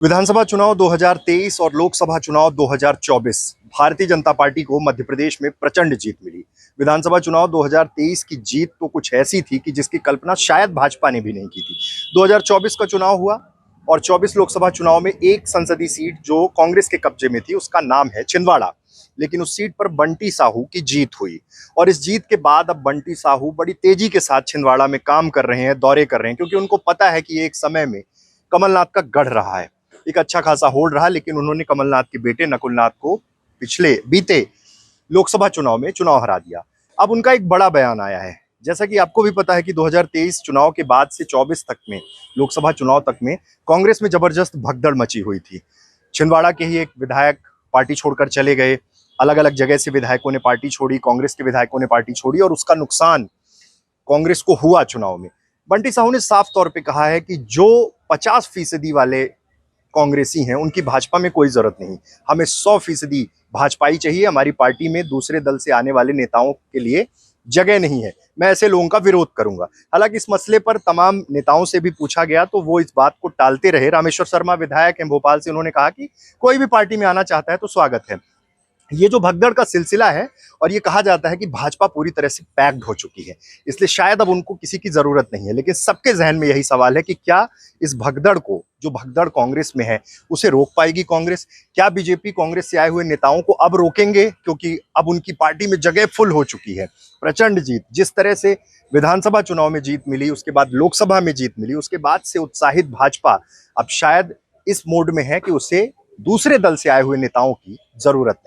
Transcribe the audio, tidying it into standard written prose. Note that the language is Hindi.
विधानसभा चुनाव 2023 और लोकसभा चुनाव 2024 भारतीय जनता पार्टी को मध्य प्रदेश में प्रचंड जीत मिली। विधानसभा चुनाव 2023 की जीत तो कुछ ऐसी थी कि जिसकी कल्पना शायद भाजपा ने भी नहीं की थी। 2024 का चुनाव हुआ और 24 लोकसभा चुनाव में एक संसदीय सीट जो कांग्रेस के कब्जे में थी उसका नाम है छिंदवाड़ा, लेकिन उस सीट पर बंटी साहू की जीत हुई। और इस जीत के बाद अब बंटी साहू बड़ी तेजी के साथ छिंदवाड़ा में काम कर रहे हैं, दौरे कर रहे हैं, क्योंकि उनको पता है कि ये एक समय में कमलनाथ का गढ़ रहा है, एक अच्छा खासा होल्ड रहा, लेकिन उन्होंने कमलनाथ के बेटे नकुलनाथ को बीते लोकसभा चुनाव में चुनाव हरा दिया। अब उनका एक बड़ा बयान आया है। जैसा कि आपको भी पता है कि 2023 चुनाव के बाद से 24 तक में, लोकसभा चुनाव तक में कांग्रेस में जबरदस्त भगदड़ मची हुई थी। छिंदवाड़ा के ही एक विधायक पार्टी छोड़कर चले गए, अलग अलग जगह से विधायकों ने पार्टी छोड़ी, कांग्रेस के विधायकों ने पार्टी छोड़ी और उसका नुकसान कांग्रेस को हुआ चुनाव में। बंटी साहू ने साफ तौर पे कहा है कि जो 50% वाले कांग्रेसी हैं उनकी भाजपा में कोई जरूरत नहीं, हमें 100% भाजपाई चाहिए। हमारी पार्टी में दूसरे दल से आने वाले नेताओं के लिए जगह नहीं है, मैं ऐसे लोगों का विरोध करूंगा। हालांकि इस मसले पर तमाम नेताओं से भी पूछा गया तो वो इस बात को टालते रहे। रामेश्वर शर्मा विधायक हैं भोपाल से, उन्होंने कहा कि कोई भी पार्टी में आना चाहता है तो स्वागत है। ये जो भगदड़ का सिलसिला है, और ये कहा जाता है कि भाजपा पूरी तरह से पैक्ड हो चुकी है, इसलिए शायद अब उनको किसी की जरूरत नहीं है। लेकिन सबके जहन में यही सवाल है कि क्या इस भगदड़ को, जो भगदड़ कांग्रेस में है, उसे रोक पाएगी कांग्रेस? क्या बीजेपी कांग्रेस से आए हुए नेताओं को अब रोकेंगे, क्योंकि अब उनकी पार्टी में जगह फुल हो चुकी है। प्रचंड जीत, जिस तरह से विधानसभा चुनाव में जीत मिली, उसके बाद लोकसभा में जीत मिली, उसके बाद से उत्साहित भाजपा अब शायद इस मोड में है कि उसे दूसरे दल से आए हुए नेताओं की जरूरत है।